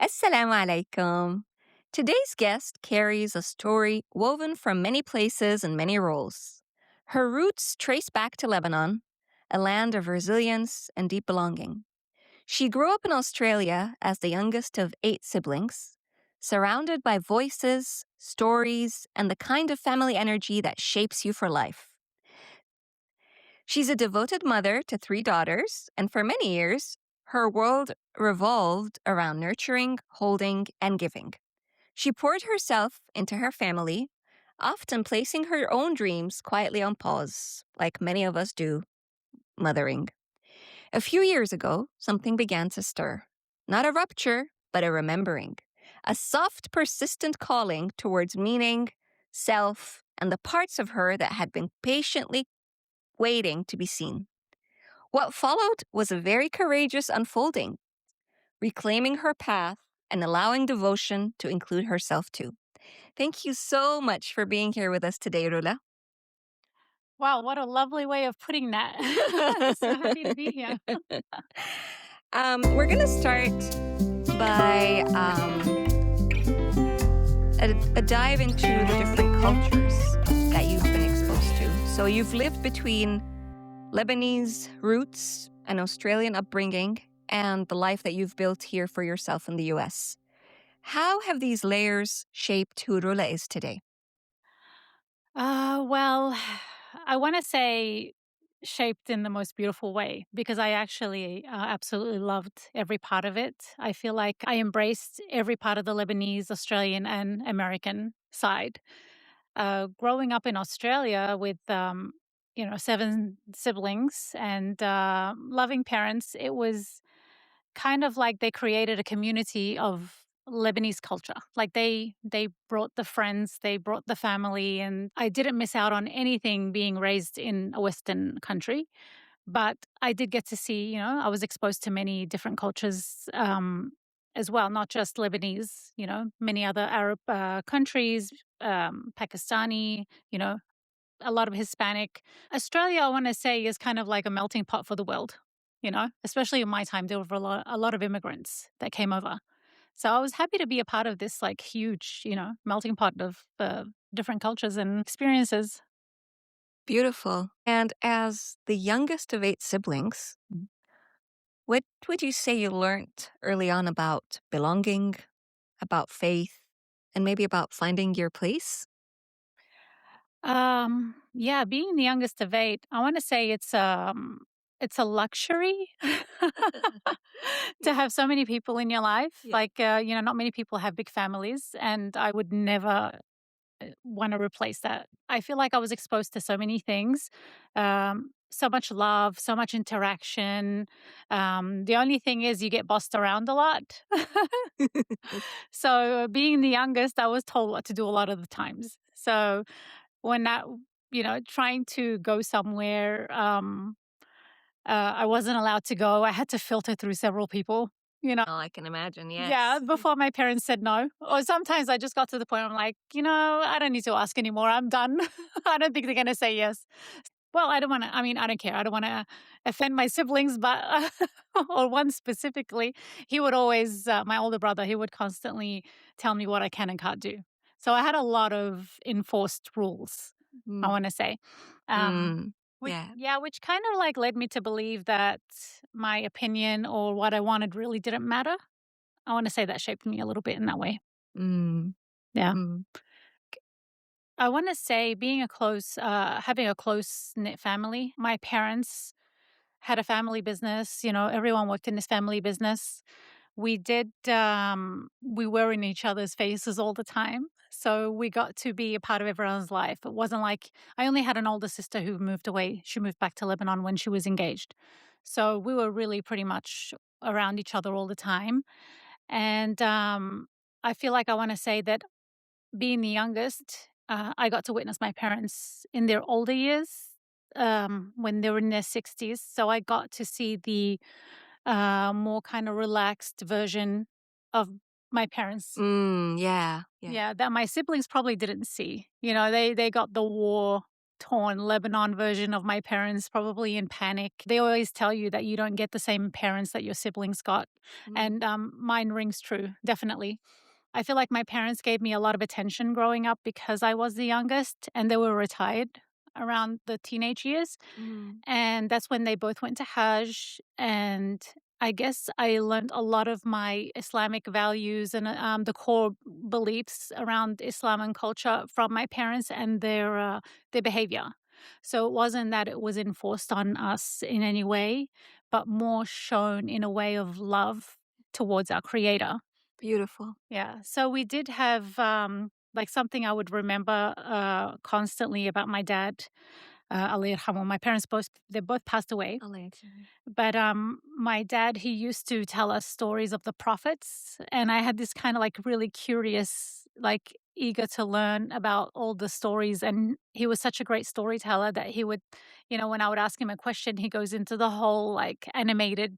Assalamu alaikum. Today's guest carries a story woven from many places and many roles. Her roots trace back to Lebanon, a land of resilience and deep belonging. She grew up in Australia as the youngest of 8 siblings, surrounded by voices, stories, and the kind of family energy that shapes you for life. She's a devoted mother to 3 daughters, and for many years, her world revolved around nurturing, holding, and giving. She poured herself into her family, often placing her own dreams quietly on pause, like many of us do, mothering. A few years ago, something began to stir. Not a rupture, but a remembering. A soft, persistent calling towards meaning, self, and the parts of her that had been patiently waiting to be seen. What followed was a very courageous unfolding, reclaiming her path and allowing devotion to include herself too. Thank you so much for being here with us today, Rula. Wow, what a lovely way of putting that. So happy to be here. We're going to start by a dive into the different cultures that you've been exposed to. So you've lived between Lebanese roots and Australian upbringing and the life that you've built here for yourself in the US. How have these layers shaped who Rula is today? Well, I want to say shaped in the most beautiful way because I actually absolutely loved every part of it. I feel like I embraced every part of the Lebanese, Australian, and American side. Growing up in Australia with, 7 siblings and loving parents, it was kind of like they created a community of Lebanese culture. Like they brought the friends, they brought the family, and I didn't miss out on anything being raised in a Western country. But I did get to see, I was exposed to many different cultures as well, not just Lebanese, many other Arab countries, Pakistani, a lot of Hispanic. Australia, I want to say, is kind of like a melting pot for the world, especially in my time, there were a lot of immigrants that came over. So I was happy to be a part of this like huge, melting pot of different cultures and experiences. Beautiful. And as the youngest of 8 siblings, what would you say you learned early on about belonging, about faith, and maybe about finding your place? Yeah, being the youngest of 8, I want to say it's a luxury to Yeah. have so many people in your life. Yeah. Like, not many people have big families, and I would never want to replace that. I feel like I was exposed to so many things, so much love, so much interaction. The only thing is, you get bossed around a lot. So, being the youngest, I was told what to do a lot of the times. So, when that, trying to go somewhere, I wasn't allowed to go. I had to filter through several people, you know. Oh, I can imagine, Yeah, yes. before my parents said no. Or sometimes I just got to the point I'm like, I don't need to ask anymore. I'm done. I don't think they're going to say yes. Well, I don't want to, I mean, I don't care. I don't want to offend my siblings, but, or one specifically, he would always, my older brother, he would constantly tell me what I can and can't do. So I had a lot of enforced rules, I Mm, want to say. Um, mm, yeah. which kind of like led me to believe that my opinion or what I wanted really didn't matter. I wanna say that shaped me a little bit in that way. Mm, Yeah. mm, I wanna say being having a close-knit family. My parents had a family business, everyone worked in this family business. We were in each other's faces all the time, so we got to be a part of everyone's life. It wasn't like I only had an older sister who moved away. She moved back to Lebanon when she was engaged. So we were really pretty much around each other all the time. And, I feel like I wanna say that being the youngest, I got to witness my parents in their older years, when they were in their 60s, so I got to see the, more kinda relaxed version of my parents. yeah, yeah. Yeah, that my siblings probably didn't see. They got the war war-torn Lebanon version of my parents, probably in panic. They always tell you that you don't get the same parents that your siblings got, Mm. and, mine rings true, definitely. I feel like my parents gave me a lot of attention growing up because I was the youngest, and they were retired around the teenage years. Mm. And that's when they both went to Hajj. And I guess I learned a lot of my Islamic values and the core beliefs around Islam and culture from my parents and their behavior. So it wasn't that it was enforced on us in any way, but more shown in a way of love towards our creator. Beautiful. Yeah. So we did have like something I would remember constantly about my dad. Allah yarhamu. My parents both they both passed away. Allegedly. But my dad, he used to tell us stories of the prophets, and I had this kind of like really curious, like eager to learn about all the stories. And he was such a great storyteller that he would, when I would ask him a question, he goes into the whole like animated,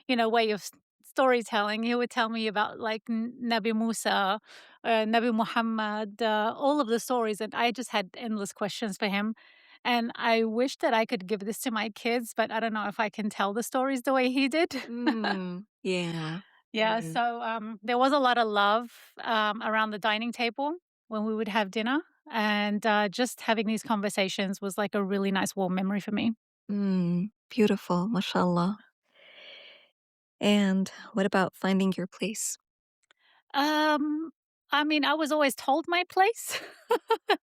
way of storytelling. He would tell me about like Nabi Musa, Nabi Muhammad, all of the stories, and I just had endless questions for him. And I wish that I could give this to my kids, but I don't know if I can tell the stories the way he did. Mm. Yeah. Yeah, Mm. so there was a lot of love around the dining table when we would have dinner. And just having these conversations was like a really nice warm memory for me. Mm. Beautiful, mashallah. And what about finding your place? Um, I mean, I was always told my place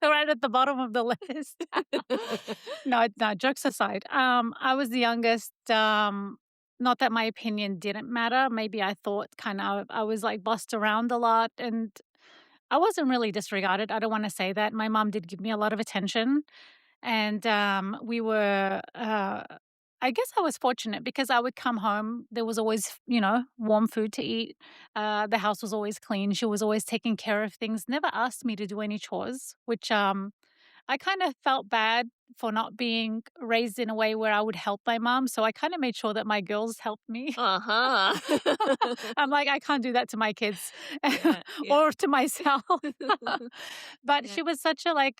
right at the bottom of the list. No, jokes aside. I was the youngest. Not that my opinion didn't matter. Maybe I thought kind of I was like bossed around a lot and I wasn't really disregarded. I don't want to say that. My mom did give me a lot of attention. And we were, I guess I was fortunate because I would come home. There was always, warm food to eat. The house was always clean. She was always taking care of things, never asked me to do any chores, which I kind of felt bad for not being raised in a way where I would help my mom. So I kind of made sure that my girls helped me. Uh-huh. I'm like, I can't do that to my kids Yeah, yeah. or to myself. But Yeah. she was such a like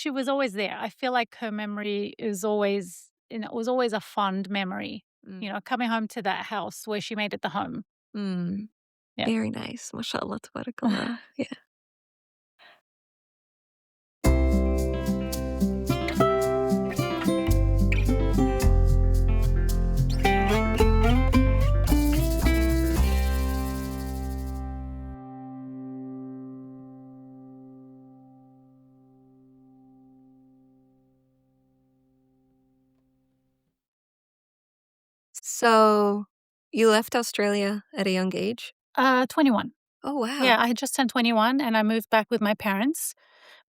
she was always there. I feel like her memory is always, it was always a fond memory, Mm. coming home to that house where she made it the home. Mm. Yeah. Very nice. Mashallah, tabarakallah. Yeah. So, you left Australia at a young age? 21. Oh, wow. Yeah, I had just turned 21 and I moved back with my parents.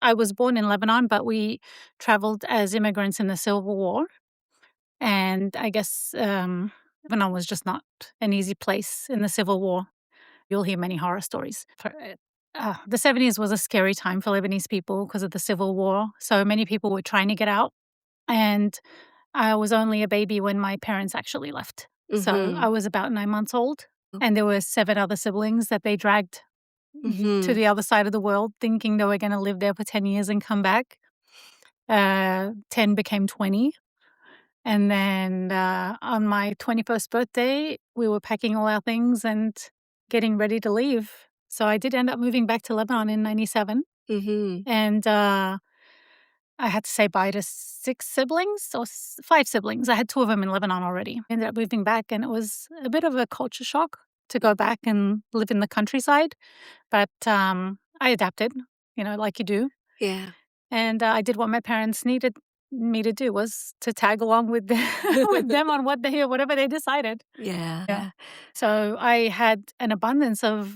I was born in Lebanon, but we traveled as immigrants in the Civil War. And I guess Lebanon was just not an easy place in the Civil War. You'll hear many horror stories. The 70s was a scary time for Lebanese people because of the Civil War. So many people were trying to get out. And I was only a baby when my parents actually left. So I Mhm. was about 9 months old. And there were 7 other siblings that they dragged to Mhm. the other side of the world, thinking they were going to live there for 10 years and come back. 10 became 20. And then on my 21st birthday, we were packing all our things and getting ready to leave. So I did end up moving back to Lebanon in 97. Mhm. And I had to say bye to 6 siblings or 5 siblings. I had 2 of them in Lebanon already. Ended up moving back, and it was a bit of a culture shock to go back and live in the countryside. But I adapted, like you do. Yeah. And I did what my parents needed me to do was to tag along with with them on whatever they decided. Yeah. Yeah. So I had an abundance of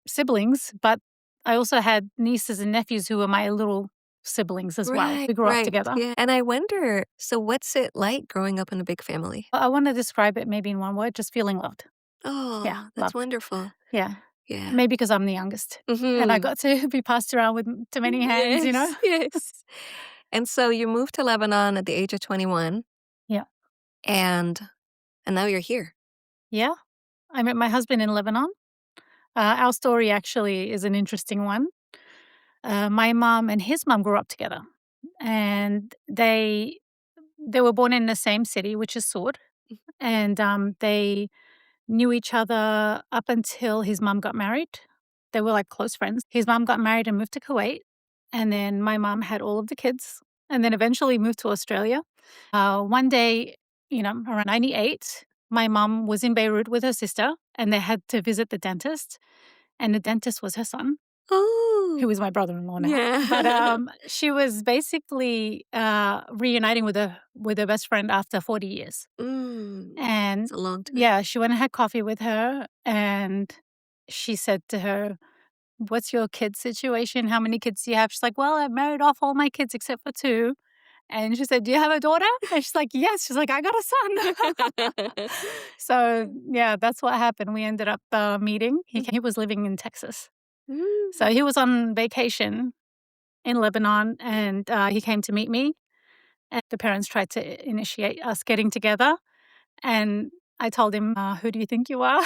siblings, but I also had nieces and nephews who were my little siblings as well. Right, We grew up right, together. yeah, and I wonder, so what's it like growing up in a big family? I want to describe it maybe in one word, just feeling loved. Yeah, Oh, that's loved. wonderful. Yeah. Yeah. Maybe because I'm the youngest and I Mhm. got to be passed around with to many hands, you know? Yes, yes. And so you moved to Lebanon at the age of 21, Yeah. and now you're here. Yeah. I met my husband in Lebanon. Our story actually is an interesting one. My mom and his mom grew up together. and they were born in the same city, which is Sword, and they knew each other up until his mum got married. They were like close friends. His mum got married and moved to Kuwait, and then my mum had all of the kids, and then eventually moved to Australia. One day, around 98, my mum was in Beirut with her sister, and they had to visit the dentist, and the dentist was her son, Oh, who is my brother-in-law now. But yeah. she was basically reuniting with her best friend after 40 years. And It's a long time. yeah, she went and had coffee with her, and she said to her, "What's your kid situation? How many kids do you have?" She's like, "Well, I've married off all my kids except for two." And she said, "Do you have a daughter?" And she's like, "Yes." She's like, "I got a son." So yeah, that's what happened. We ended up meeting. He was living in Texas. So Mm. he was on vacation in Lebanon, and he came to meet me. And the parents tried to initiate us getting together. And I told him, "Who do you think you are?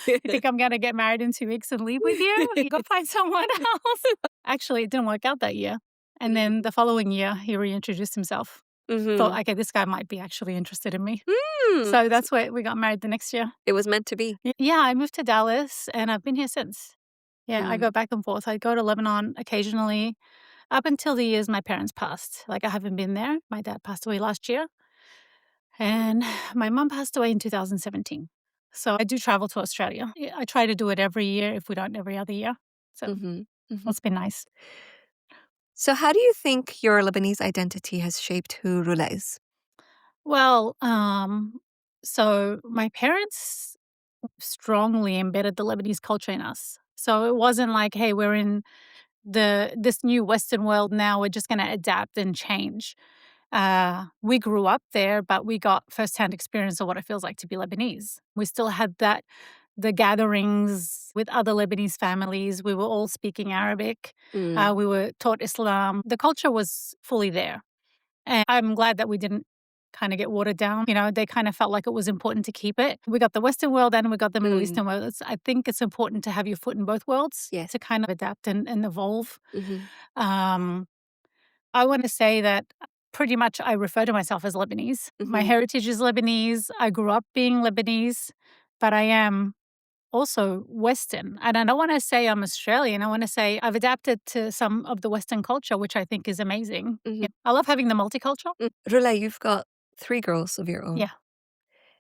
You think I'm going to get married in 2 weeks and leave with you? You go find someone else." Actually, it didn't work out that year. And then the following year, he reintroduced himself. Thought, Mhm. okay, this guy might be actually interested in me. Mm. So that's why we got married the next year. It was meant to be. Yeah, I moved to Dallas and I've been here since. Yeah, I Mm. go back and forth. I go to Lebanon occasionally up until the years my parents passed. Like, I haven't been there. My dad passed away last year, and my mom passed away in 2017. So I do travel to Australia. I try to do it every year, if we don't every other year. So Mhm. Mhm. it's been nice. So how do you think your Lebanese identity has shaped who Rula is? Well, so my parents strongly embedded the Lebanese culture in us. So it wasn't like, hey, we're in this new Western world now, we're just gonna adapt and change. We grew up there, but we got firsthand experience of what it feels like to be Lebanese. We still had the gatherings with other Lebanese families. We were all speaking Arabic. Mm. We were taught Islam. The culture was fully there. And I'm glad that we didn't kind of get watered down. They kind of felt like it was important to keep it. We got the Western world and we got the Middle Mm. Eastern world. I think it's important to have your foot in both worlds Yes. to kind of adapt and evolve. Mhm. Um, I want to say that pretty much I refer to myself as Lebanese. My Mhm. heritage is Lebanese. I grew up being Lebanese, but I am also Western. And I don't want to say I'm Australian. I want to say I've adapted to some of the Western culture, which I think is amazing. Mhm. Yeah. I love having the multicultural. Rula, you've got 3 girls of your own. Yeah.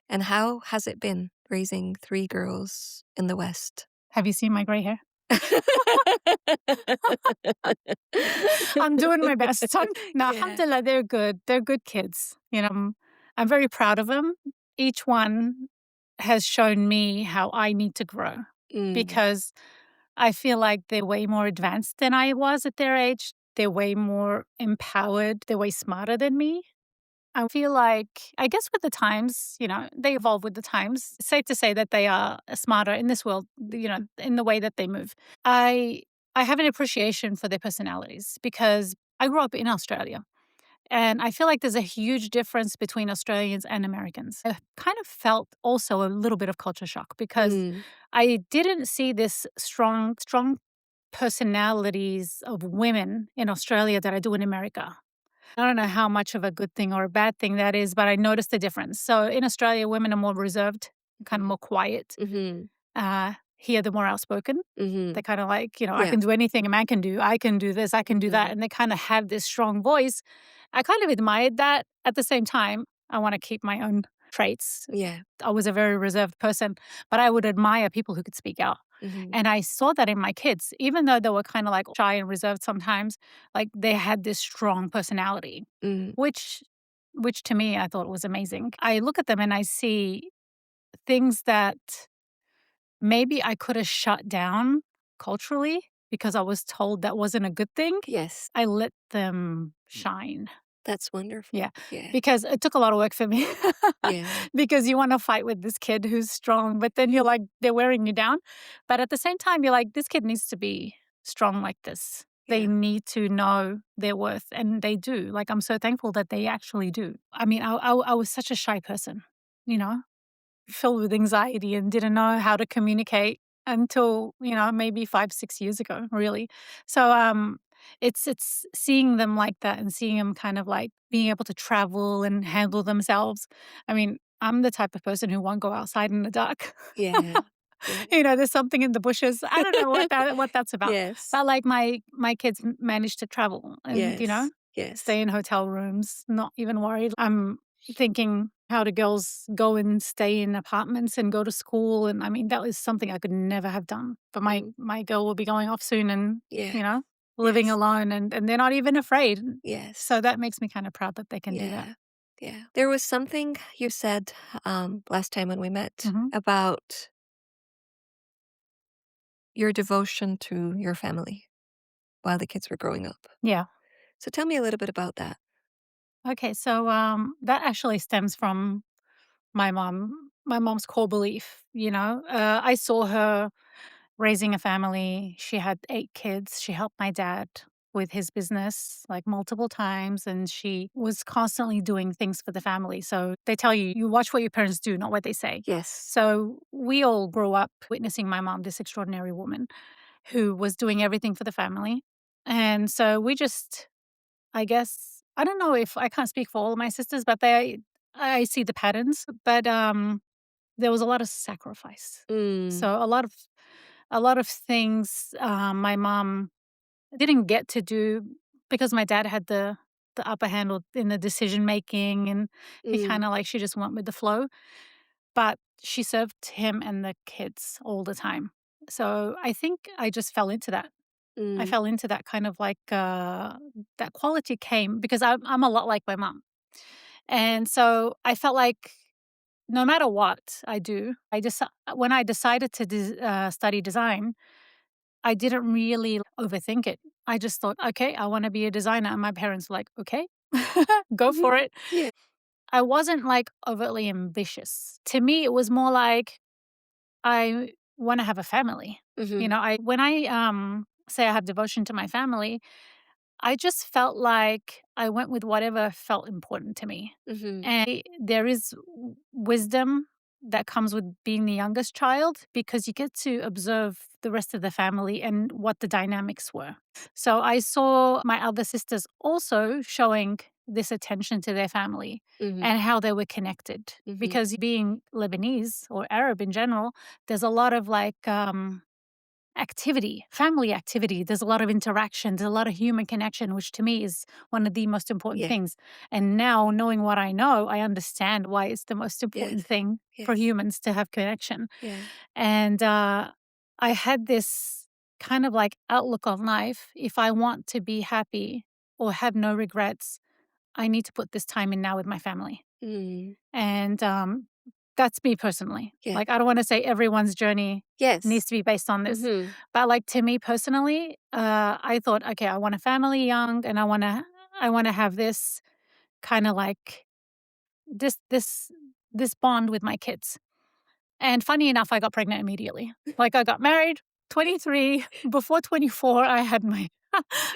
And how has it been raising 3 girls in the West? Have you seen my gray hair? I'm doing my best. No, Yeah. alhamdulillah, they're good. They're good kids. I'm very proud of them. Each one has shown me how I need to grow Mm. because I feel like they're way more advanced than I was at their age. They're way more empowered. They're way smarter than me. I feel like, I guess with the times, they evolve with the times. It's safe to say that they are smarter in this world, in the way that they move. I I have an appreciation for their personalities because I grew up in Australia. And I feel like there's a huge difference between Australians and Americans. I kind of felt also a little bit of culture shock because Mm. I didn't see this strong personalities of women in Australia that I do in America. I don't know how much of a good thing or a bad thing that is, but I noticed the difference. So in Australia, women are more reserved, kind of more quiet. Mhm. Here, they're more outspoken. Mhm. They're kind of like, I Yeah. can do anything a man can do. I can do this, I can do that. Mhm. And they kind of have this strong voice. I kind of admired that. At the same time, I want to keep my own traits. Yeah. I was a very reserved person, but I would admire people who could speak out. Mhm. And I saw that in my kids, even though they were kind of like shy and reserved sometimes, like they had this strong personality, Mhm. which which to me I thought was amazing. I look at them and I see things that maybe I could have shut down culturally because I was told that wasn't a good thing. Yes. I let them shine. That's wonderful. Yeah, Yeah. because it took a lot of work for me. Yeah. Because you wanna fight with this kid who's strong, but then you're like, they're wearing you down. But at the same time, you're like, this kid needs to be strong like this. They Yeah. need to know their worth, and they do. Like, I'm so thankful that they actually do. I mean, I was such a shy person, you know, filled with anxiety and didn't know how to communicate until, maybe 5, 6 years ago, really. So, It's seeing them like that and seeing them kind of like being able to travel and handle themselves. I mean, I'm the type of person who won't go outside in the dark. Yeah. Yeah. There's something in the bushes. I don't know what that's about. Yes. But like my kids managed to travel and, Yes. Yes. stay in hotel rooms, not even worried. I'm thinking how do girls go and stay in apartments and go to school, and I mean that was something I could never have done. But my Mm. my girl will be going off soon and, Yeah. you know, living Yes. alone and they're not even afraid. So Yes. that makes me kind of proud that they can do that. Yeah. Yeah. There was something you said last time when we met Mhm. about your devotion to your family while the kids were growing up. Yeah. So tell me a little bit about that. Okay, so that actually stems from my mom. My mom's core belief, I saw her raising a family. She had 8 kids. She helped my dad with his business like multiple times, and she was constantly doing things for the family. So they tell you, you watch what your parents do, not what they say. Yes. So we all grew up witnessing my mom, this extraordinary woman who was doing everything for the family. And so we just, I guess, I don't know if I can't speak for all of my sisters, but I see the patterns. But there was a lot of sacrifice. Mm. So a lot of things my mom didn't get to do because my dad had the upper hand in the decision making, and he Mm. kind of like she just went with the flow. But she served him and the kids all the time. So I think I just fell into that. I Mm. fell into that kind of like that quality came because I'm a lot like my mom, and so I felt like no matter what I do, I just when I decided to study design, I didn't really overthink it. I just thought, okay, I want to be a designer. And my parents were like, okay, go Mhm. for it. Yeah. I wasn't like overtly ambitious. To me, it was more like I want to have a family. Mhm. When I say I have devotion to my family, I just felt like I went with whatever felt important to me. Mhm. And there is wisdom that comes with being the youngest child because you get to observe the rest of the family and what the dynamics were. So I saw my other sisters also showing this attention to their family Mhm. and how they were connected. Mhm. Because being Lebanese or Arab in general, there's a lot of like activity, family activity. There's a lot of interaction, there's a lot of human connection, which to me is one of the most important Yeah. things. And now, knowing what I know, I understand why it's the most Yes. important thing for Yes. humans to have connection. Yeah. And I had this kind of like outlook on life. If I want to be happy or have no regrets, I need to put this time in now with my family. Mm. And that's me personally. Yeah. Like, I don't want to say everyone's journey needs Yes. to be based on this. Mhm. But like to me personally, I thought, okay, I want a family young and I want to have this kind of like this bond with my kids. And funny enough, I got pregnant immediately. Like I got married, 23, before 24 I had my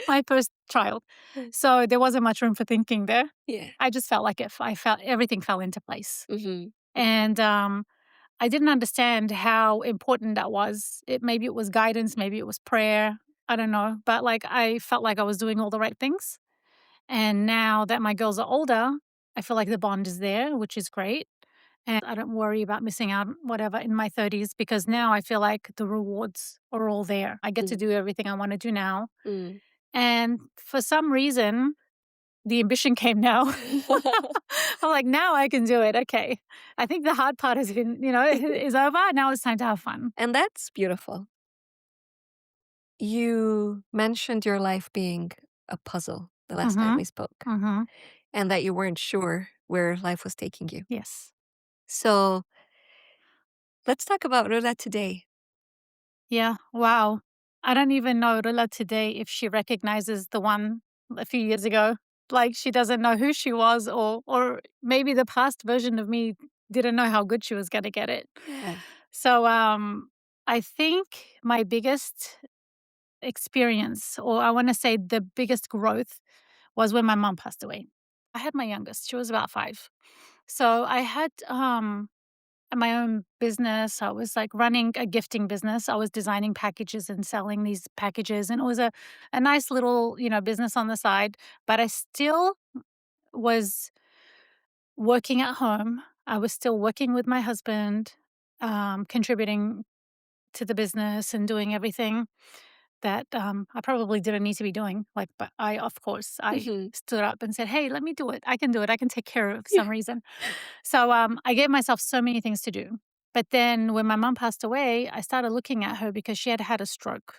my first child. So there wasn't much room for thinking there. Yeah. I just felt like I felt everything fell into place. Mhm. And I didn't understand how important that was. Maybe it was guidance, maybe it was prayer. I don't know. But like I felt like I was doing all the right things. And now that my girls are older, I feel like the bond is there, which is great. And I don't worry about missing out, whatever, in my 30s because now I feel like the rewards are all there. I get to Mm. do everything I want to do now. Mm. And for some reason, the ambition came now. I'm like, now I can do it. Okay. I think the hard part has been, is over. Now it's time to have fun. And that's beautiful. You mentioned your life being a puzzle the last time Mm-hmm. we spoke, Mm-hmm. and that you weren't sure where life was taking you. Yes. So let's talk about Rola today. Yeah. Wow. I don't even know Rula today if she recognizes the one a few years ago. Like she doesn't know who she was, or maybe the past version of me didn't know how good she was gonna get it. Yeah. So I think my biggest experience, or I want to say the biggest growth, was when my mom passed away. I had my youngest; she was about 5. So I had my own business. I was like running a gifting business. I was designing packages and selling these packages. And it was a nice little, business on the side. But I still was working at home. I was still working with my husband, contributing to the business and doing everything that I probably didn't need to be doing. Like, but of course, I Mhm. stood up and said, "Hey, let me do it. I can do it. I can take care of Yeah. some reason." So I gave myself so many things to do. But then when my mom passed away, I started looking at her because she had had a stroke.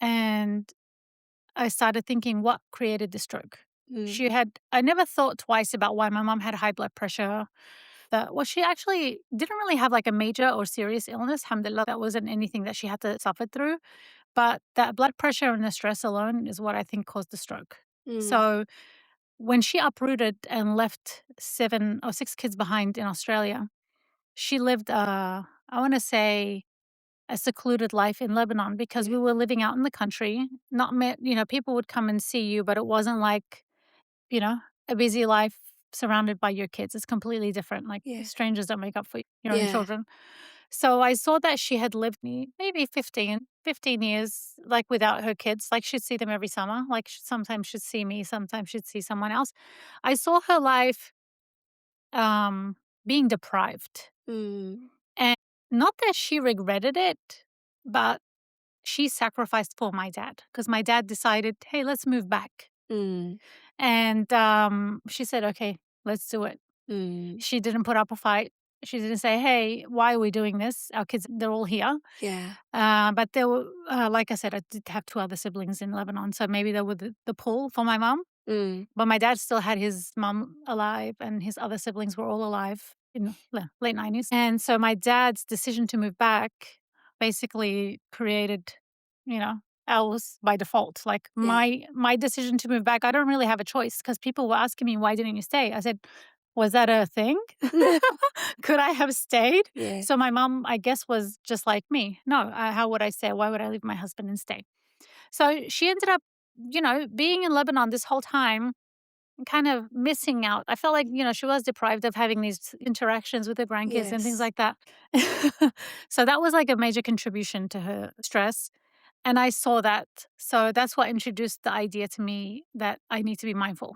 And I started thinking, what created the stroke? Mm. I never thought twice about why my mom had high blood pressure. Well, she actually didn't really have like a major or serious illness. Alhamdulillah, that wasn't anything that she had to suffer through. But that blood pressure and the stress alone is what I think caused the stroke. Mm. So when she uprooted and left 7 or 6 kids behind in Australia, she lived, I want to say, a secluded life in Lebanon because Yeah. we were living out in the country. Not, people would come and see you, but it wasn't like, you know, a busy life surrounded by your kids. It's completely different. Like Yeah. strangers don't make up for your own Yeah. children. So I saw that she had lived maybe 15 years, like without her kids. Like she'd see them every summer. Like sometimes she'd see me, sometimes she'd see someone else. I saw her life um, being deprived. Mm. And not that she regretted it, but she sacrificed for my dad because my dad decided, hey, let's move back. Mm. And she said, okay, let's do it. Mm. She didn't put up a fight. She didn't say, hey, why are we doing this? Our kids, they're all here. Yeah. But there were, like I said, I did have 2 other siblings in Lebanon. So maybe there were the pull for my mom. Mm. But my dad still had his mom alive, and his other siblings were all alive in the late 90s. And so my dad's decision to move back basically created, you know, ours by default. Like Yeah. my decision to move back, I don't really have a choice because people were asking me, why didn't you stay? I said, was that a thing? Could I have stayed? Yeah. So my mom, I guess, was just like me. No, how would I stay? Why would I leave my husband and stay? So she ended up, being in Lebanon this whole time, kind of missing out. I felt like, she was deprived of having these interactions with her grandkids and things Yes. like that. So that was like a major contribution to her stress. And I saw that. So that's what introduced the idea to me that I need to be mindful.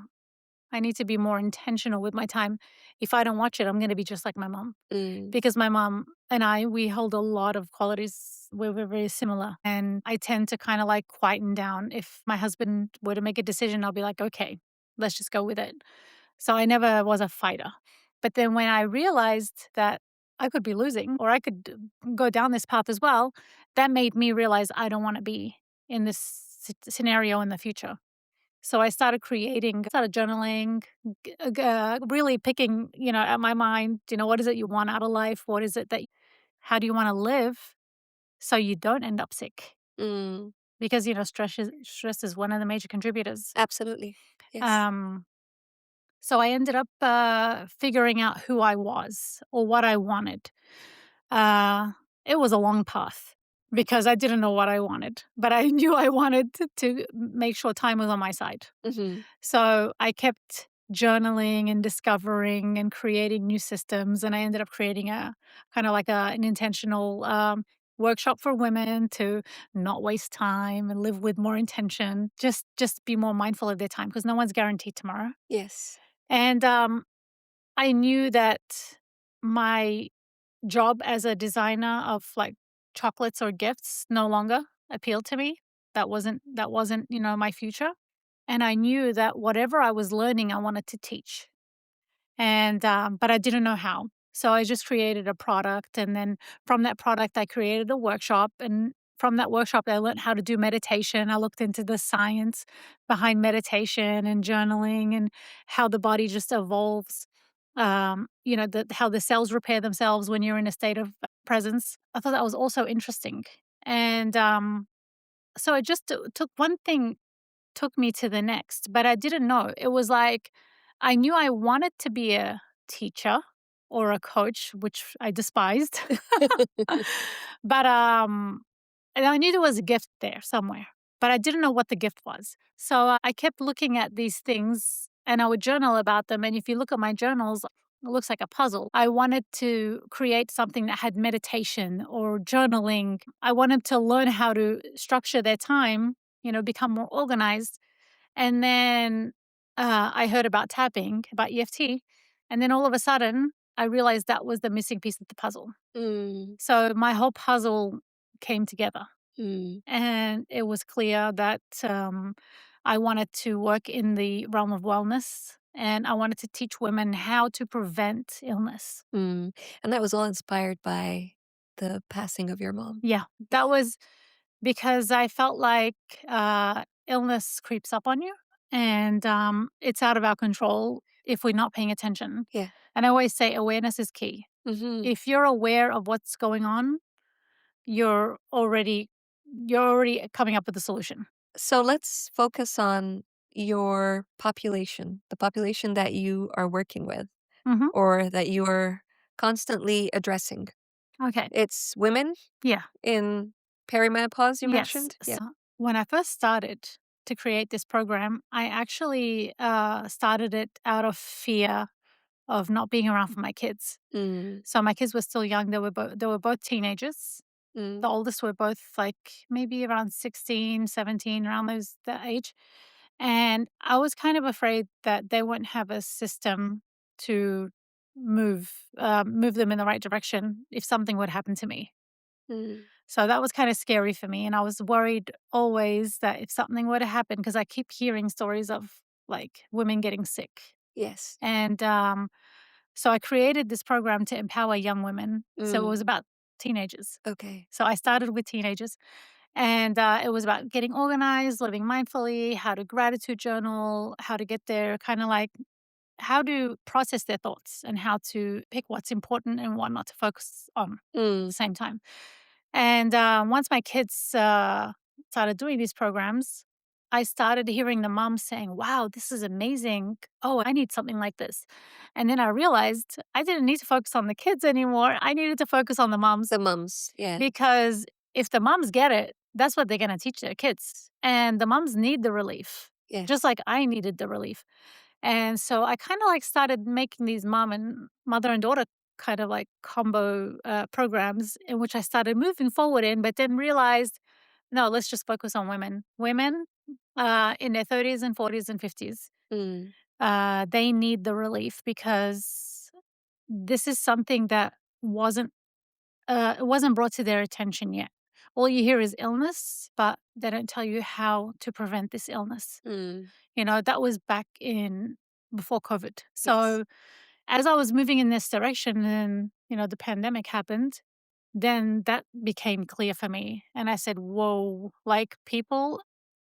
I need to be more intentional with my time. If I don't watch it, I'm going to be just like my mom. Mm. Because my mom and we hold a lot of qualities where we're very similar. And I tend to kind of like quieten down. If my husband were to make a decision, I'll be like, okay, let's just go with it. So I never was a fighter. But then when I realized that I could be losing or I could go down this path as well, that made me realize I don't want to be in this scenario in the future. So I started journaling, really picking, at my mind, what is it you want out of life? What is it how do you want to live so you don't end up sick? Mm. Because, stress is one of the major contributors. Absolutely. Yes. Um, so I ended up figuring out who I was or what I wanted. Uh, it was a long path because I didn't know what I wanted, but I knew I wanted to make sure time was on my side. Mhm. So I kept journaling and discovering and creating new systems. And I ended up creating a kind of like an intentional workshop for women to not waste time and live with more intention. Just be more mindful of their time because no one's guaranteed tomorrow. Yes. And I knew that my job as a designer of like chocolates or gifts no longer appealed to me. That wasn't my future. And I knew that whatever I was learning, I wanted to teach. And but I didn't know how. So I just created a product, and then from that product, I created a workshop. And from that workshop, I learned how to do meditation. I looked into the science behind meditation and journaling, and how the body just evolves. How the cells repair themselves when you're in a state of presence. I thought that was also interesting, and so it just took one thing took me to the next, but I didn't know. It was like I knew I wanted to be a teacher or a coach, which I despised. But and I knew there was a gift there somewhere, but I didn't know what the gift was. So I kept looking at these things and I would journal about them. And if you look at my journals, it looks like a puzzle. I wanted to create something that had meditation or journaling. I wanted to learn how to structure their time, become more organized. And then I heard about tapping, about EFT. And then all of a sudden, I realized that was the missing piece of the puzzle. Mm, So my whole puzzle came together. mm, And it was clear that I wanted to work in the realm of wellness and I wanted to teach women how to prevent illness. mm. And that was all inspired by the passing of your mom. Yeah, that was because I felt like illness creeps up on you and it's out of our control if we're not paying attention. Yeah. And I always say awareness is key. Mhm. If you're aware of what's going on, you're already you're already coming up with a solution. So let's focus on your population, the population that you are working with Hmm. or that you are constantly addressing. Okay. It's women Yeah. in perimenopause, you Yes. mentioned? Yeah. So when I first started to create this program, I actually started it out of fear of not being around for my kids. Mm, So my kids were still young. They were both teenagers. The mm, oldest were both like maybe around 16, 17, around that age. And I was kind of afraid that they wouldn't have a system to move them in the right direction if something would happen to me. mm. So that was kind of scary for me. And I was worried always that if something were to happen, because I keep hearing stories of like women getting sick. Yes. And so I created this program to empower young women. So it Mm, was about teenagers. okay. So I started with teenagers and it was about getting organized, living mindfully, how to gratitude journal, how to get there, kind of like how to process their thoughts and how to pick what's important and what not to focus on at Mm, the same time. And once my kids started doing these programs, I started hearing the moms saying, "Wow, this is amazing. Oh, I need something like this." And then I realized I didn't need to focus on the kids anymore. I needed to focus on the moms the mums. Yeah. because if the moms get it, that's what they're going to teach their kids. And the moms need the relief, just Yes. like I needed the relief. And so I kind of like started making these mother and daughter kind of like combo programs in which I started moving forward in, but then realized, no, let's just focus on women. Women in their 30s and 40s and 50s, Mm, they need the relief because this is something that wasn't brought to their attention yet. All you hear is illness, but they don't tell you how to prevent this illness. mm. That was back in before COVID. Yes. So as I was moving in this direction and, the pandemic happened, then that became clear for me. And I said, whoa, like people,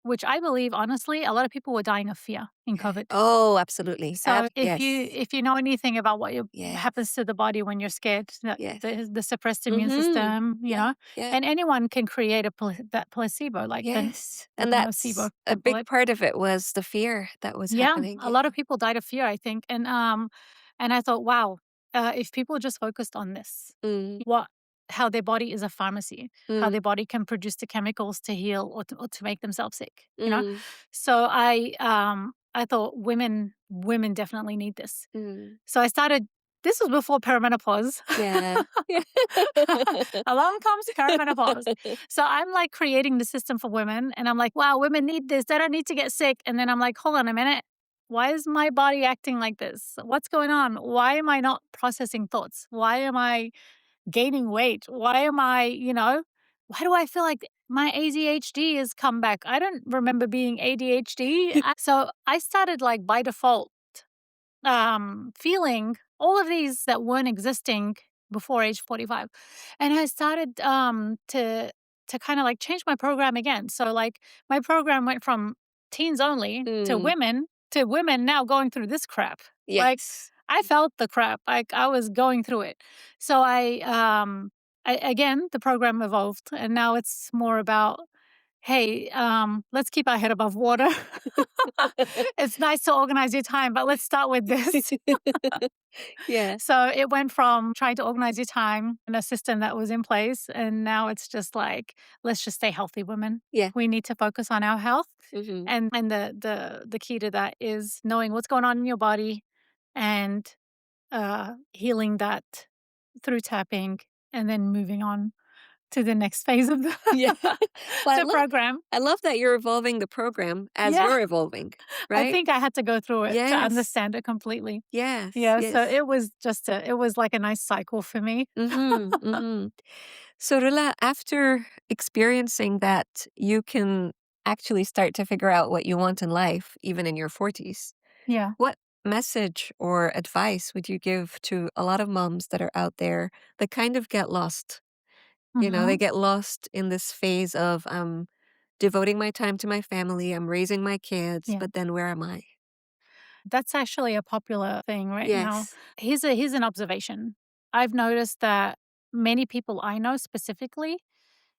which I believe, honestly, a lot of people were dying of fear in Yeah. COVID. Oh, absolutely. So if you Yes. if you know anything about Yes. happens to the body when you're scared, Yes. the suppressed immune Mhm. system, Yeah. Yeah. and anyone can create that placebo, like Yes. the And nocebo, that's a they call big it. part of it was the fear that was Yeah, happening. a Yeah. lot of people died of fear, I think, and I thought, wow, if people just focused on this, Mm, how their body is a pharmacy, how mm, their body can produce the chemicals to heal or to make themselves sick. mm, So I thought women definitely need this. mm. So I started. This was before perimenopause. Yeah. Yeah. Along comes perimenopause. So I'm like creating the system for women, and I'm like, wow, women need this. They don't need to get sick. And then I'm like, hold on a minute. Why is my body acting like this? What's going on? Why am I not processing thoughts? Why am I gaining weight? Why do I feel like my ADHD has come back? I don't remember being ADHD. So I started like by default feeling all of these that weren't existing before age 45. And I started to kind of like change my program again. So like my program went from teens only Mm, to women now going through this crap. Like yes. I felt the crap. Like I was going through it. So again the program evolved and now it's more about, hey, let's keep our head above water. It's nice to organize your time, but let's start with this. Yeah. So it went from trying to organize your time and a system that was in place, and now it's just like, let's just stay healthy, women. Yeah. We need to focus on our health, Mhm. and the key to that is knowing what's going on in your body, and healing that through tapping and then moving on to the next phase of the, Yeah. Well, the program. I love that you're evolving the program as Yeah, you're evolving, I right? think I had to go through it to Yes. understand it completely. Yes. Yeah, so Yes. it was like a nice cycle for me. Mhm. Mhm. So, Rula, after experiencing that, you can actually start to figure out what you want in life, even in your 40s. Yeah. What message or advice would you give to a lot of moms that are out there that kind of get lost? You know, they Mhm. get lost in this phase of devoting my time to my family, I'm raising my kids, Yeah. but then where am I? That's actually a popular thing right now. Yes. Here's an observation. I've noticed that many people I know specifically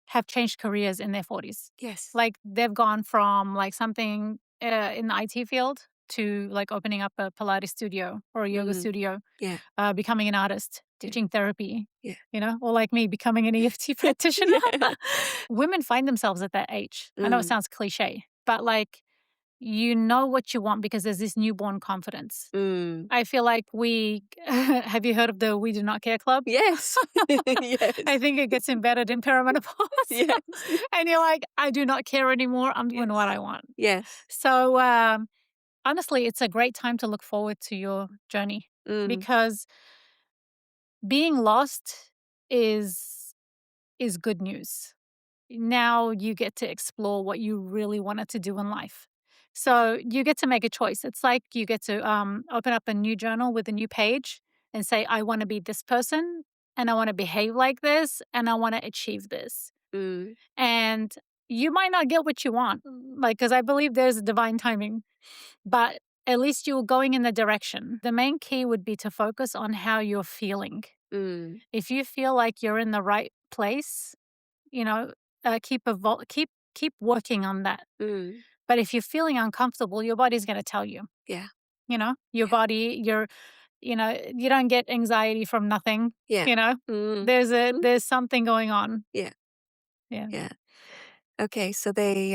have changed careers in their 40s. Yes. Like they've gone from like something in the IT field to like opening up a Pilates studio or a yoga Mm. studio, Yeah. becoming an artist, Yeah. teaching therapy, Yeah. or like me, becoming an EFT practitioner. Yeah. Women find themselves at that age. I know it Mm. sounds cliche, but like you know what you want because there's this newborn confidence. Mm. I feel like we have you heard of the We Do Not Care Club? Yes. I Yes. think it gets embedded in perimenopause. Yes. And you're like, I do not care anymore. I'm doing what Yes. I want. Yes. So, honestly, it's a great time to look forward to your journey Mm. because being lost is is good news. Now you get to explore what you really wanted to do in life. So you get to make a choice. It's like you get to open up a new journal with a new page and say, I want to be this person and I want to behave like this and I want to achieve this. Mm. And you might not get what you want, like, because I believe there's divine timing, but at least you're going in the direction. The main key would be to focus on how you're feeling. Mm. If you feel like you're in the right place, you know, keep working on that. Mm. But if you're feeling uncomfortable, your body's going to tell you. Yeah. Your Yeah. body, you don't get anxiety from nothing. Yeah. You know, Mm. Mhm. there's something going on. Yeah. Yeah, Yeah. Okay, so they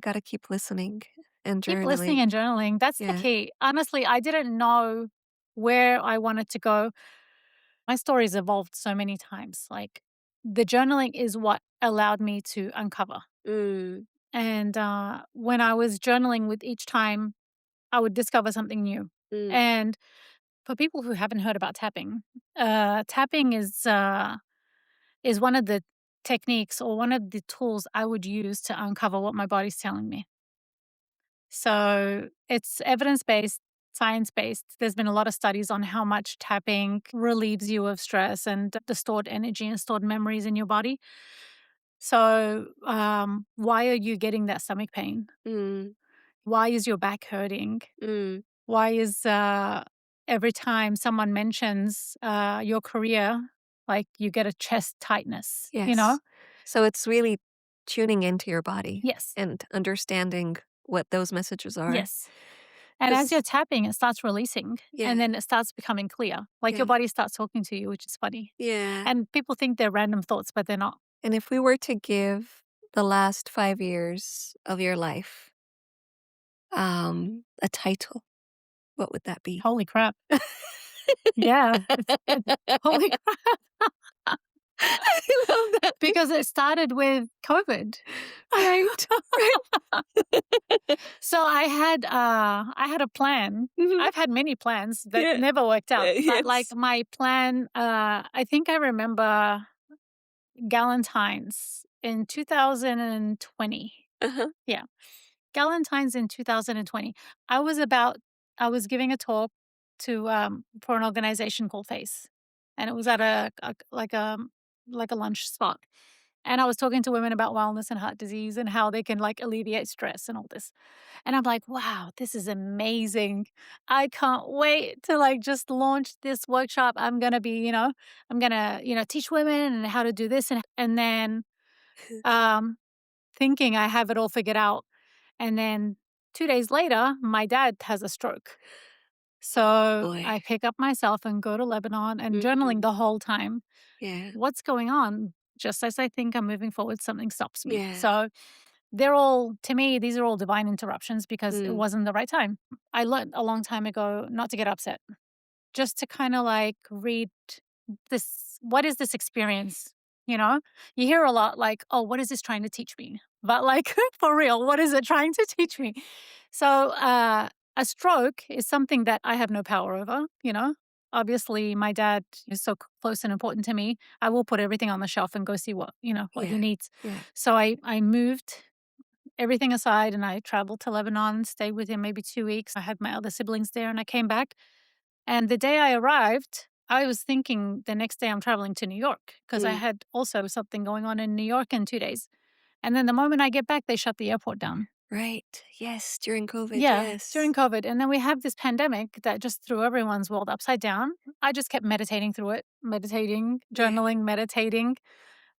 gotta keep listening and keep listening journaling. and journaling. That's the Yeah. key. Honestly, I didn't know where I wanted to go. My story's evolved so many times. Like the journaling is what allowed me to uncover. Mm. And when I was journaling with each time I would discover something new. Mm. And for people who haven't heard about tapping, tapping is one of the techniques or one of the tools I would use to uncover what my body's telling me. So it's evidence based, science based. There's been a lot of studies on how much tapping relieves you of stress and the stored energy and stored memories in your body. So, why are you getting that stomach pain? Mm. Why is your back hurting? Mm. Why is every time someone mentions your career, like you get a chest tightness, you know? Yes. So it's really tuning into your body Yes, and understanding what those messages are. yes. And as you're 'Cause tapping, it starts releasing and yeah, then it starts becoming clear. Like your yeah, body starts talking to you, which is funny. yeah. And people think they're random thoughts, but they're not. And if we were to give the last 5 years of your life, a title, what would that be? Holy crap. Yeah. Holy crap. I love that. Because it started with COVID. Right, right. So I had a plan. Mhm. I've had many plans that Yeah. never worked out, but like Yes. my plan, I think I remember Galentine's in 2020. Uh-huh. Yeah, Galentine's in 2020. I was about I was giving a talk to for an organization called Face, and it was at a lunch spot. And I was talking to women about wellness and heart disease and how they can like alleviate stress and all this. And I'm like, wow, this is amazing. I can't wait to like just launch this workshop. I'm gonna, teach women and how to do this and then um thinking I have it all figured out. And then 2 days later, my dad has a stroke. So Boy. I pick up myself and go to Lebanon and journaling Mhm. the whole time. Yeah. What's going on? Just as I think I'm moving forward, something stops me. Yeah. So to me, these are all divine interruptions because it Mm. wasn't the right time. I learned a long time ago not to get upset. just to kind of like read this, what is this experience? You know, you hear a lot like, oh, what is this trying to teach me? But like, for real, what is it trying to teach me? So, a stroke is something that I have no power over, you know? Obviously, my dad is so close and important to me. I will put everything on the shelf and go see what, what he Yeah. needs. Yeah. So I moved everything aside and I traveled to Lebanon, stayed with him maybe 2 weeks. I had my other siblings there and I came back. And the day I arrived, I was thinking the next day I'm traveling to New York because I Mm. had also something going on in New York in 2 days. And then the moment I get back, they shut the airport down. Right. Yes. During COVID. Yeah, Yes. during COVID. And then we have this pandemic that just threw everyone's world upside down. I just kept meditating through it, meditating, Yeah. journaling, meditating.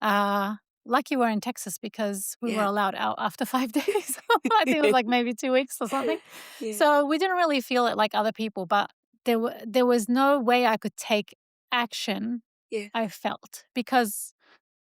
Uh, Lucky we're in Texas because we were Yeah. allowed out after 5 days. I think it was like maybe 2 weeks or something. Yeah. So we didn't really feel it like other people, but there was no way I could take action. Yeah. I felt because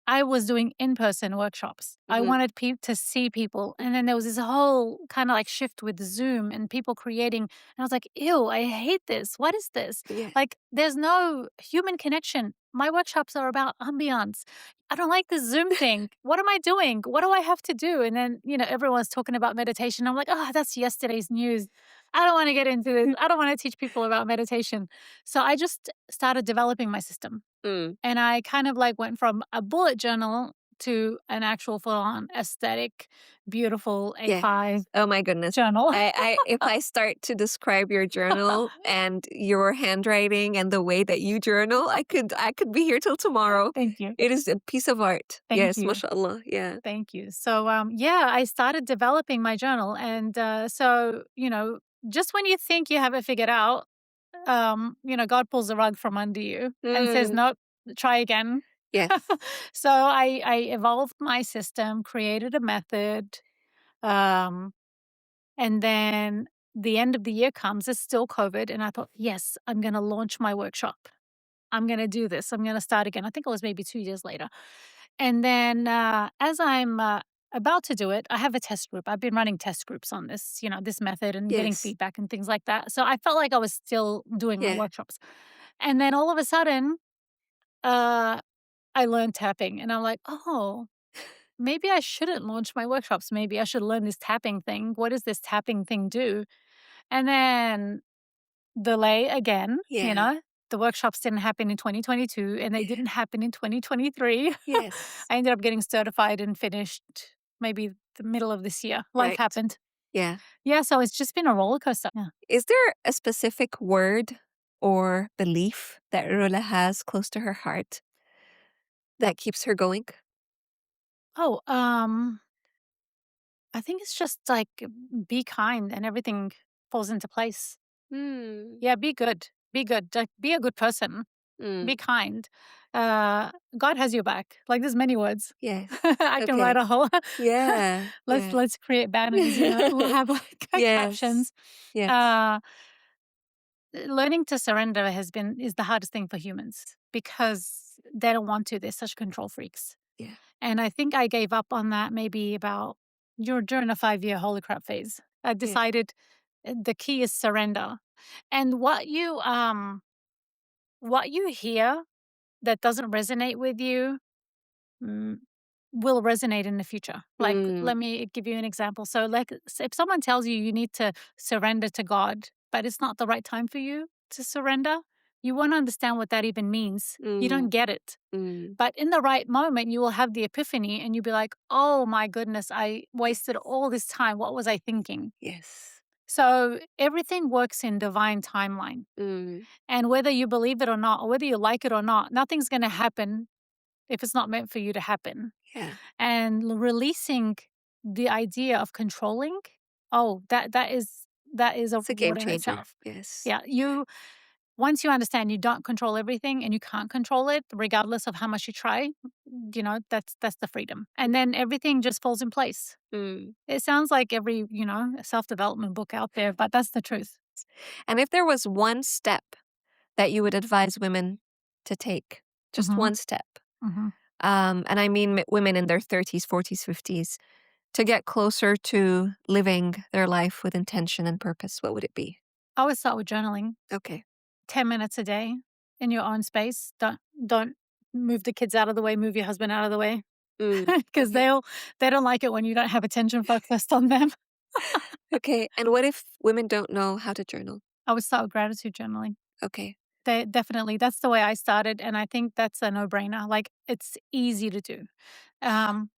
I was doing in-person workshops. I Mhm. wanted to see people, and then there was this whole kinda, like, shift with Zoom and people creating, and I was like, "Ew, I hate this. What is this?" Yeah. Like, there's no human connection. My workshops are about ambiance. I don't like this Zoom thing. What am I doing? What do I have to do? And then, everyone's talking about meditation. I'm like, "Oh, that's yesterday's news. I don't wanna get into this. I don't wanna teach people about meditation." So I just started developing my system. Mm. And I kind of like went from a bullet journal to an actual full on aesthetic, beautiful Yeah. A5 Oh my goodness. journal. I if I start to describe your journal and your handwriting and the way that you journal, I could be here till tomorrow. Thank you. It is a piece of art. Thank Yes, you. mashallah. Yeah. Thank you. So, yeah, I started developing my journal. And so, just when you think you have it figured out, God pulls the rug from under you and says, Mm. nope, try again. Yes. So I evolved my system, created a method. Um, And then the end of the year comes, it's still COVID. And I thought, yes, I'm going to launch my workshop. I'm going to do this. I'm going to start again. I think it was maybe 2 years later. And then as I'm about to do it, I have a test group. I've been running test groups on this, this method and getting Yes. feedback and things like that. So I felt like I was still doing my Yeah. workshops. And then all of a sudden, uh, I learned tapping. And I'm like, oh, maybe I shouldn't launch my workshops. Maybe I should learn this tapping thing. What does this tapping thing do? And then delay again, Yeah. the workshops didn't happen in 2022 and they Yeah. didn't happen in 2023. Yes. I ended up getting certified and finished maybe the middle of this year. Life Right. happened. Yeah. Yeah, so it's just been a roller coaster. Yeah. Is there a specific word or belief that Rola has close to her heart that keeps her going? Oh, I think it's just like be kind and everything falls into place. Mm. Yeah, be good. Be good. Like, be a good person. Mm. Be kind. God has your back. Like there's many words. Yes. I can write Okay. a whole Yeah. let's Yeah. let's create banners, we'll have like Yes. captions. Yes. Uh Learning to surrender is the hardest thing for humans because they don't want to. They're such control freaks. Yeah. And I think I gave up on that maybe about you're during a 5 year holy crap phase. I Yeah. decided the key is surrender. And what you hear that doesn't resonate with you mm, will resonate in the future. Like, Mm. let me give you an example. So, like, if someone tells you you need to surrender to God, but it's not the right time for you to surrender, you won't understand what that even means. You don't Mm. get it. Mm. But in the right moment, you will have the epiphany and you'll be like, oh my goodness, I wasted Yes. all this time. What was I thinking? Yes. So, everything works in divine timeline. Mm. And whether you believe it or not, or whether you like it or not, nothing's going to happen if it's not meant for you to happen. Yeah. And releasing the idea of controlling, oh, that is a It's a game reward in changer. itself. Yes. Yeah, once you understand you don't control everything and you can't control it, regardless of how much you try, that's the freedom. And then everything just falls in place. Mm. It sounds like every, self-development book out there, but that's the truth. And if there was one step that you would advise women to take, just Mhm. one step, Mhm. and I mean women in their 30s, 40s, 50s, to get closer to living their life with intention and purpose, what would it be? I always start with journaling. Okay. 10 minutes a day in your own space. Don't move the kids out of the way, move your husband out of the way Mm. because Okay. they don't like it when you don't have attention focused on them. Okay. And what if women don't know how to journal? I would start with gratitude journaling. Okay. They definitely that's the way I started, and I think that's a no-brainer. Like, it's easy to do. Um,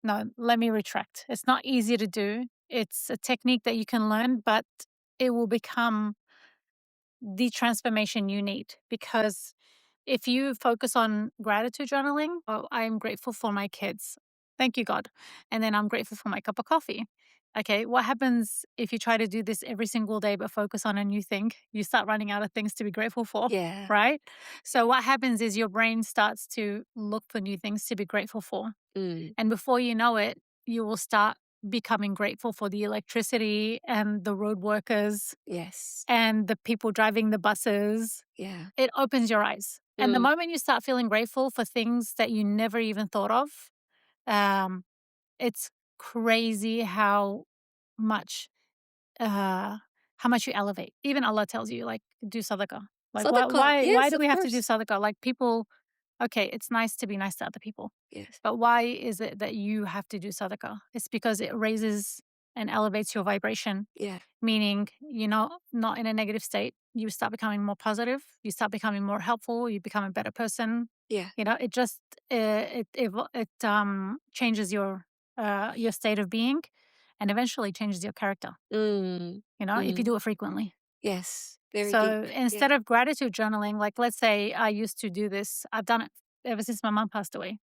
no, let me retract. It's not easy to do. It's a technique that you can learn, but it will become the transformation you need because if you focus on gratitude journaling, oh, I'm grateful for my kids. Thank you, God. And then I'm grateful for my cup of coffee. Okay, what happens if you try to do this every single day but focus on a new thing? You start running out of things to be grateful for, Yeah. right? So, what happens is your brain starts to look for new things to be grateful for. Mm. And before you know it, you will start becoming grateful for the electricity and the road workers Yes. and the people driving the buses. Yeah. It opens your eyes. And the Mm. moment you start feeling grateful for things that you never even thought of, um, it's crazy much how much you elevate. Even Allah tells you, like, do sadaqah. Like, why Sadaqah. why why Yes, do we of have to do course. sadaqah? Like, people, okay, it's nice to be nice to other people, Yes. but why is it that you have to do sadaqah? It's because it raises and elevates your vibration, Yeah. meaning, not in a negative state. You start becoming more positive. You start becoming more helpful. You become a better person. Yeah. It just changes your state of being, and eventually changes your character. Mm. If you Mm. do it frequently. Yes. Very deep. So Yeah. instead of gratitude journaling, like, let's say I used to do this, I've done it ever since my mom passed away.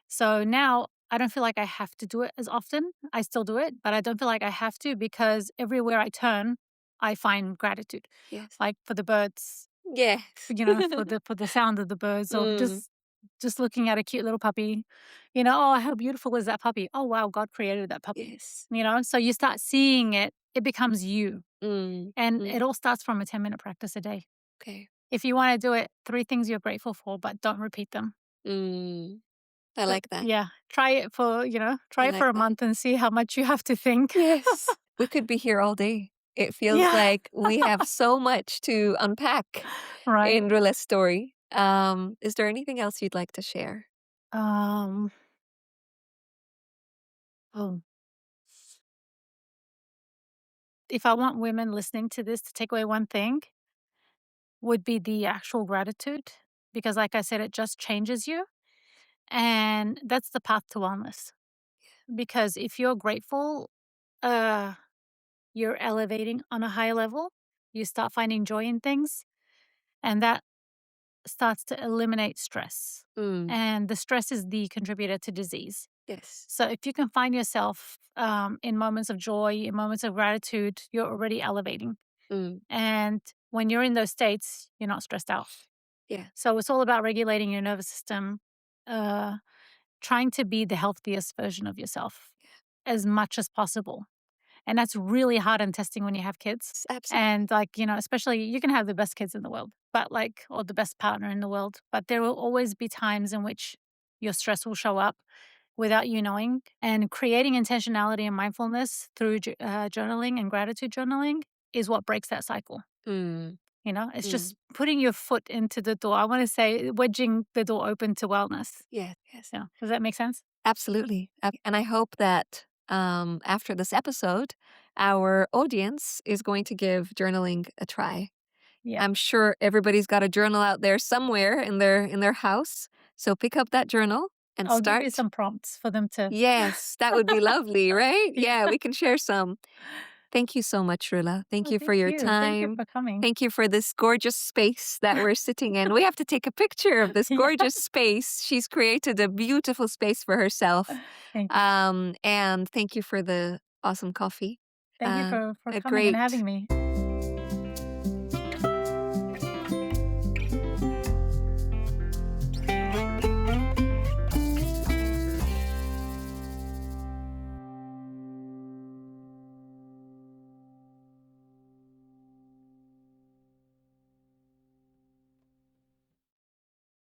So now I don't feel like I have to do it as often. I still do it, but I don't feel like I have to because everywhere I turn, I find gratitude. Yes. Like for the birds, Yes. for the sound of the birds, or Mm. just looking at a cute little puppy. Oh, how beautiful is that puppy? Oh wow, God created that puppy. Yes. So you start seeing it, it becomes you. Mm. And Mm. it all starts from a 10-minute practice a day. Okay. If you want to do it, 3 things you're grateful for, but don't repeat them. Mm. I But like that. yeah, I try it like for a that. month and see how much you have to think. Yes. We could be here all day. It feels Yeah. like we have so much to unpack Right. in Rilla's story. Is there anything else you'd like to share? Um, oh, if I want women listening to this to take away one thing, would be the actual gratitude. Because like I said, it just changes you. And that's the path to wellness. Because if you're grateful, uh, you're elevating on a higher level. You start finding joy in things, and that starts to eliminate stress. Mm. And the stress is the contributor to disease. Yes. So if you can find yourself in moments of joy, in moments of gratitude, you're already elevating. Mm. And when you're in those states, you're not stressed out. Yeah. So it's all about regulating your nervous system, uh, trying to be the healthiest version of yourself as much as possible. And that's really hard and testing when you have kids. Absolutely. And like, especially you can have the best kids in the world, but like, or the best partner in the world, but there will always be times in which your stress will show up without you knowing. And creating intentionality and mindfulness through journaling and gratitude journaling is what breaks that cycle. Mm. It's Mm. just putting your foot into the door. I want to say wedging the door open to wellness. Yes. Yes. Yeah. Does that make sense? Absolutely. And I hope that after this episode, our audience is going to give journaling a try. Yeah. I'm sure everybody's got a journal out there somewhere in their house. So pick up that journal and I'll give you start. some prompts for them to. Yes, that would be lovely, right? Yeah. Yeah, we can share some. Thank you so much, Rula. Thank Oh, you for thank your you. Thank you time. for coming. Thank you for this gorgeous space that we're sitting in. We have to take a picture of this Yeah. gorgeous space. She's created a beautiful space for herself. Thank you. And thank you for the awesome coffee. Thank you for A coming and great having me.